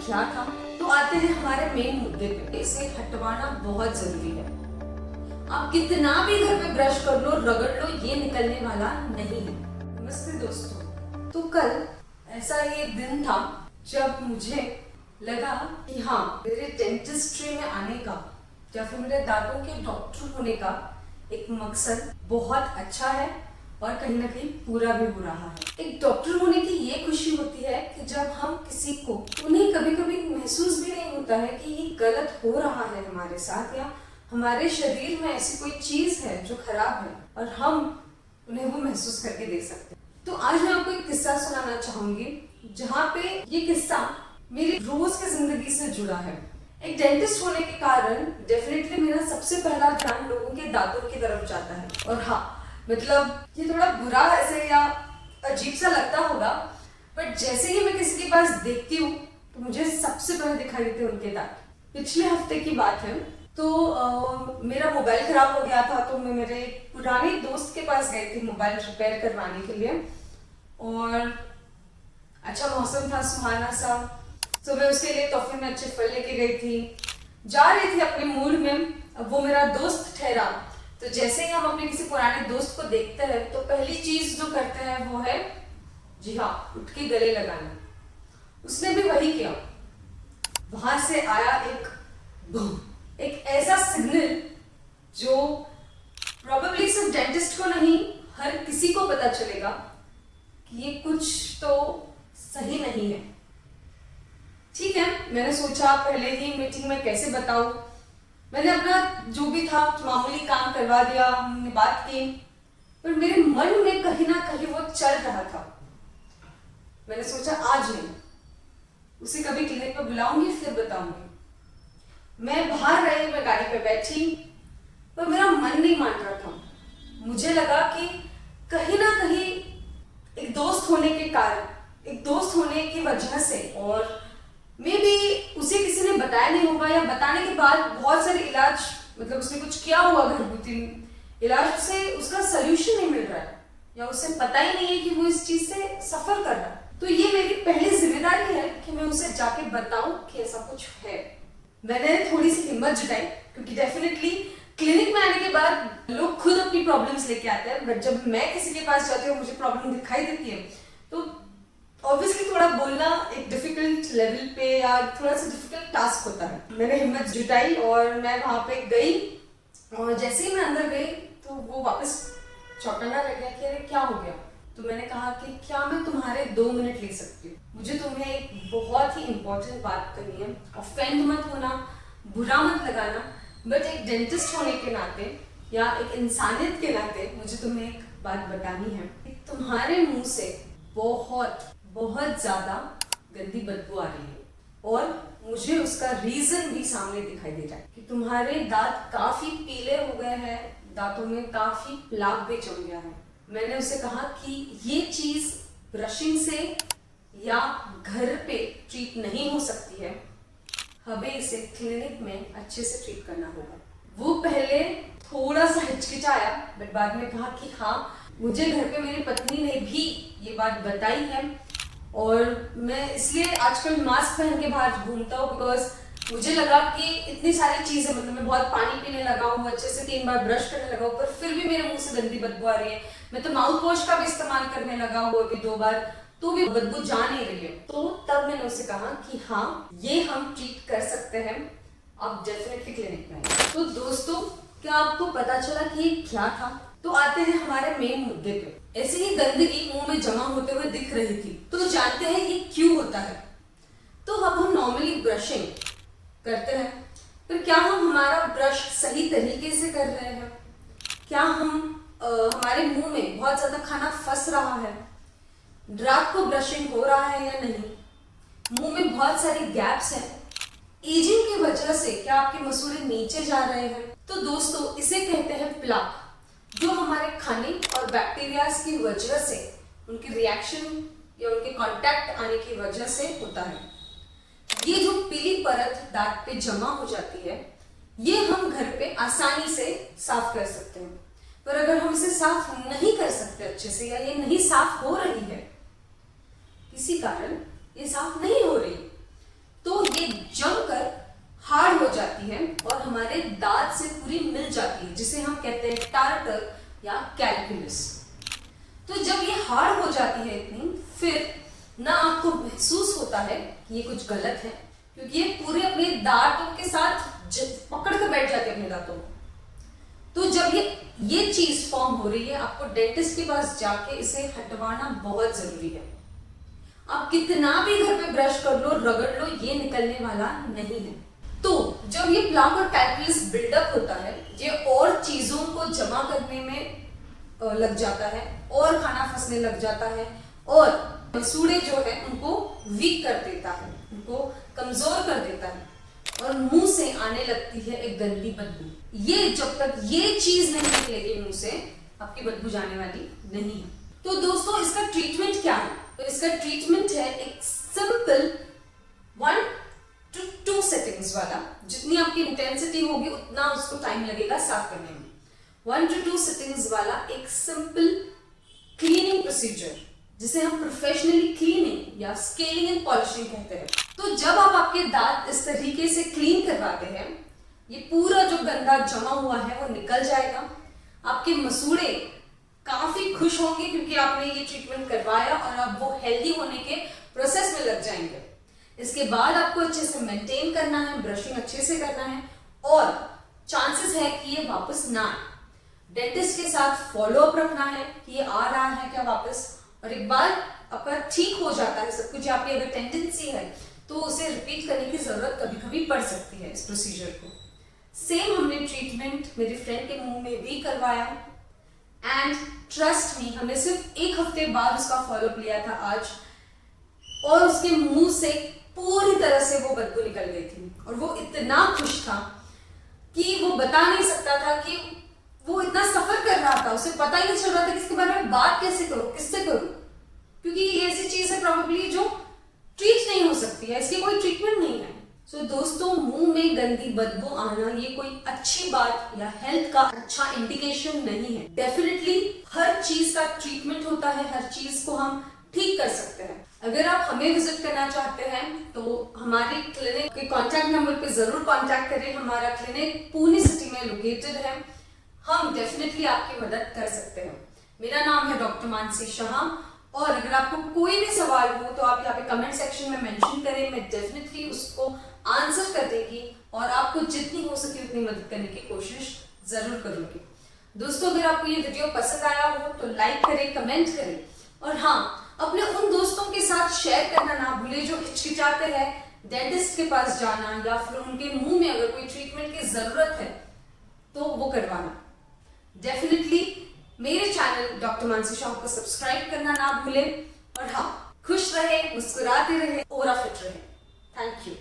क्या था, तो आते हैं हमारे मेन मुद्दे पे। इसे हटवाना बहुत जरूरी है। आप कितना भी घर पे ब्रश कर लो, रगड़ लो, ये निकलने वाला नहीं है। नमस्ते दोस्तों। तो कल ऐसा ही एक दिन था जब मुझे लगा कि हाँ, मेरे डेंटिस्ट्री में आने का या फिर मेरे दांतों के डॉक्टर होने का एक मकसद बहुत अच्छा है और कहीं ना कहीं पूरा भी हो रहा है। एक डॉक्टर होने की ये खुशी होती है कि जब हम किसी को, उन्हें कभी कभी महसूस भी नहीं होता है कि ये गलत हो रहा है हमारे साथ, या हमारे शरीर में ऐसी कोई चीज है जो खराब है और हम उन्हें वो महसूस करके दे सकते हैं। तो आज मैं आपको एक किस्सा सुनाना चाहूंगी जहाँ पे ये किस्सा मेरी रोज की जिंदगी से जुड़ा है। एक डेंटिस्ट होने के कारण डेफिनेटली मेरा सबसे पहला ध्यान लोगों के दांतों की तरफ जाता है। और हाँ, मतलब ये थोड़ा बुरा ऐसे या अजीब सा लगता होगा, बट जैसे ही मैं किसी के पास देखती हूँ तो मुझे सबसे पहले दिखाई देते हैं उनके दांत। पिछले हफ्ते की बात है, तो मेरा मोबाइल खराब हो गया था, तो मैं मेरे पुराने दोस्त के पास गई थी मोबाइल रिपेयर करवाने के लिए। और अच्छा मौसम था, सुहाना सा, तो मैं उसके लिए तोहफे में अच्छे फल लेके गई थी। जा रही थी अपने मूड में। अब वो मेरा दोस्त ठहरा, तो जैसे ही हम अपने किसी पुराने दोस्त को देखते हैं तो पहली चीज जो करते हैं वो है, जी हाँ, उठ के गले लगाना। उसने भी वही किया। वहां से आया एक बूम, एक ऐसा सिग्नल जो प्रोबेबली सिर्फ डेंटिस्ट को नहीं, हर किसी को पता चलेगा कि ये कुछ तो सही नहीं है। ठीक है, मैंने सोचा पहले ही मीटिंग में कैसे बताऊं। मैंने अपना जो भी था मामूली काम करवा दिया, हमने बात की, पर मेरे मन में कहीं ना कहीं वो चल रहा था। मैंने सोचा आज नहीं, उसे कभी क्लिनिक पे बुलाऊंगी फिर बताऊंगी। मैं बाहर रही, मैं गाड़ी पे बैठी, पर मेरा मन नहीं मान रहा था। मुझे लगा कि कहीं ना कहीं एक दोस्त होने के कारण, एक दोस्त होने की वजह से, और मे बी उसे किसी ने बताया नहीं होगा, या बताने के बाद बहुत सारे इलाज, मतलब उसने कुछ किया हुआ घरेलू इलाज से उसका सोल्यूशन नहीं मिल रहा है, या उसे पता ही नहीं है कि वो इस चीज से सफर कर रहा है। तो ये मेरी पहली जिम्मेदारी है कि मैं उसे जाके बताऊं कि ऐसा कुछ है। मैंने थोड़ी सी हिम्मत जुटाई, क्योंकि डेफिनेटली क्लिनिक में आने के बाद लोग खुद अपनी प्रॉब्लम्स लेके आते हैं, बट जब मैं किसी के पास जाती हूँ मुझे प्रॉब्लम दिखाई देती है, तो ऑब्वियसली थोड़ा बोलना एक डिफिकल्ट लेवल पे या थोड़ा सा डिफिकल्ट टास्क होता है। मैंने हिम्मत जुटाई और मैं वहां पे गई, और जैसे ही मैं अंदर गई तो वो वापस चौंकना रह गया कि अरे क्या हो गया। तो मैंने कहा कि क्या मैं तुम्हारे 2 मिनट ले सकती हूँ, मुझे तुम्हें एक बहुत ही इंपॉर्टेंट बात करनी है। ऑफेंड मत होना, बुरा मत लगाना, बट एक डेंटिस्ट होने के नाते या एक इंसानियत के नाते मुझे तुम्हें एक बात बतानी है। तुम्हारे मुंह से बहुत बहुत ज्यादा गंदी बदबू आ रही है, और मुझे उसका रीजन भी सामने दिखाई दे रहा है कि तुम्हारे दांत काफी पीले हो गए हैं, दांतों में काफी प्लाक भी जम गया है। मैंने उसे कहा कि ये चीज ब्रशिंग से या घर पे ट्रीट नहीं हो सकती है, हमें इसे क्लिनिक में अच्छे से ट्रीट करना होगा। वो पहले थोड़ा सा हिचकिचाया, बट बाद में कहा कि हाँ, मुझे घर पे मेरी पत्नी ने भी ये बात बताई है, और मैं इसलिए आजकल मास्क पहन के बाहर घूमता हूँ, बिकॉज मुझे लगा कि इतनी सारी चीजें, मतलब मैं बहुत पानी पीने लगा हूँ, अच्छे से 3 बार ब्रश करने लगा हूँ, पर फिर भी मेरे मुंह से गंदी बदबू आ रही है। मैं तो माउथ वॉश का भी इस्तेमाल करने लगा हूँ अभी 2 बार, तो भी बदबू जा नहीं रही है। तो तब मैंने उसे कहा कि हाँ, ये हम ट्रीट कर सकते हैं, आप डेफिनेटली क्लिनिक में आइए। तो दोस्तों, क्या आपको पता चला कि ये क्या था? तो आते हैं हमारे मेन मुद्दे पे। ऐसे ही गंदगी मुंह में जमा होते हुए दिख रही थी, तो जानते हैं ये क्यों होता है? तो अब हम नॉर्मली ब्रशिंग करते हैं, पर क्या हम हमारा ब्रश सही तरीके से कर रहे हैं? क्या हमारे मुंह में बहुत ज्यादा खाना फंस रहा है? रात को ब्रशिंग हो रहा है या नहीं? मुंह में बहुत सारी गैप्स हैं, एजिंग की वजह से क्या आपके मसूड़े नीचे जा रहे हैं? तो दोस्तों, इसे कहते हैं प्लाक, जो हमारे खाने और बैक्टीरियाज की वजह से, उनके रिएक्शन या उनके कांटेक्ट आने की वजह से होता है। ये जो पीली परत दांत पे जमा हो जाती है, ये हम घर पे आसानी से साफ कर सकते हैं, पर अगर हम इसे साफ नहीं कर सकते अच्छे से, या ये नहीं साफ हो रही है, किसी कारण ये साफ नहीं हो रही, तो ये जमकर हार्ड हो जाती है और हमारे दांत से पूरी मिल जाती है, जिसे हम कहते हैं टार्टर या कैल्कुलस। तो जब ये हार्ड हो जाती है इतनी, फिर ना आपको महसूस होता है कि ये कुछ गलत है, क्योंकि ये पूरे अपने दांतों के साथ पकड़ कर बैठ जाते हैं अपने दांतों को। तो जब ये चीज फॉर्म हो रही है, आपको डेंटिस्ट के पास जाके इसे हटवाना बहुत जरूरी है। आप कितना भी घर पे ब्रश कर लो, रगड़ लो, ये निकलने वाला नहीं है। तो जब ये प्लाक और कैल्कुलस बिल्डअप होता है, ये और चीजों को जमा करने में लग जाता है, और खाना फंसने लग जाता है, और मसूड़े जो है उनको वीक कर देता है, उनको कमजोर कर देता है, और मुंह से आने लगती है एक गंदी बदबू। ये जब तक ये चीज नहीं निकलेगी मुंह से, आपकी बदबू जाने वाली नहीं है। तो दोस्तों, इसका ट्रीटमेंट क्या है? तो इसका ट्रीटमेंट है एक सिंपल 1 to 2 सेटिंग्स वाला। जितनी आपकी इंटेंसिटी होगी उतना उसको टाइम लगेगा साफ करने में। 1 to 2 सेटिंग्स वाला एक सिंपल क्लीनिंग प्रोसीजर, जिसे हम प्रोफेशनली क्लीनिंग या स्केलिंग एंड पॉलिशिंग कहते हैं। तो जब आप आपके दांत इस तरीके से क्लीन करवाते हैं, ये पूरा जो गंदा जमा हुआ है वो निकल जाएगा। आपके मसूड़े काफी खुश होंगे क्योंकि आपने ये ट्रीटमेंट करवाया, और अब वो हेल्दी होने के प्रोसेस में लग जाएंगे। इसके बाद आपको अच्छे से मेंटेन करना है, ब्रशिंग अच्छे से करना है, और चांसेस है कि ये वापस ना आए। डेंटिस्ट के साथ फॉलो अप रखना है कि ये आ रहा है क्या वापस, और एक बार आपका ठीक हो जाता है सब कुछ, आपकी अगर टेंडेंसी है तो उसे रिपीट करने की जरूरत कभी कभी पड़ सकती है इस प्रोसीजर को। सेम हमने ट्रीटमेंट मेरे फ्रेंड के मुंह में भी करवाया, एंड ट्रस्ट मी, हमने सिर्फ 1 हफ्ते बाद उसका फॉलोअप लिया था आज, और उसके मुंह से पूरी तरह से वो बदबू निकल गई थी, और वो इतना खुश था कि वो बता नहीं सकता था कि वो इतना सफर कर रहा था, उसे पता ही नहीं चल रहा था कि इसके बारे में बात कैसे करूं, किससे करूं, क्योंकि ये ऐसी चीज है प्रॉब्ली जो ट्रीट नहीं हो सकती है, इसकी कोई ट्रीटमेंट नहीं है। सो दोस्तों, मुंह में गंदी बदबू आना ये कोई अच्छी बात या हेल्थ का अच्छा इंडिकेशन नहीं है। डेफिनेटली हर चीज का ट्रीटमेंट होता है, हर चीज को हम ठीक कर सकते हैं। अगर आप हमें विजिट करना चाहते हैं तो हमारे क्लिनिक के कॉन्टैक्ट नंबर पे जरूर कॉन्टैक्ट करें। हमारा क्लिनिक पुणे सिटी में लोकेटेड है, हम डेफिनेटली आपकी मदद कर सकते हैं। मेरा नाम है डॉक्टर मानसी शाह, और अगर आपको कोई भी सवाल हो तो आप यहाँ पे कमेंट सेक्शन में मेंशन करें, मैं डेफिनेटली उसको आंसर कर देगी, और आपको जितनी हो सके उतनी मदद करने की कोशिश जरूर करूंगी। दोस्तों, अगर आपको ये वीडियो पसंद आया हो तो लाइक करें, कमेंट करें, और हाँ, अपने उन दोस्तों के साथ शेयर करना ना भूलें जो हिचकिचाते हैं डेंटिस्ट के पास जाना, या फिर उनके मुंह में अगर कोई ट्रीटमेंट की जरूरत है तो वो करवाना। डेफिनेटली मेरे चैनल डॉक्टर मानसी शाह को सब्सक्राइब करना ना भूलें, और हाँ, खुश रहे, मुस्कुराते रहे, और फिट रहे। Thank you.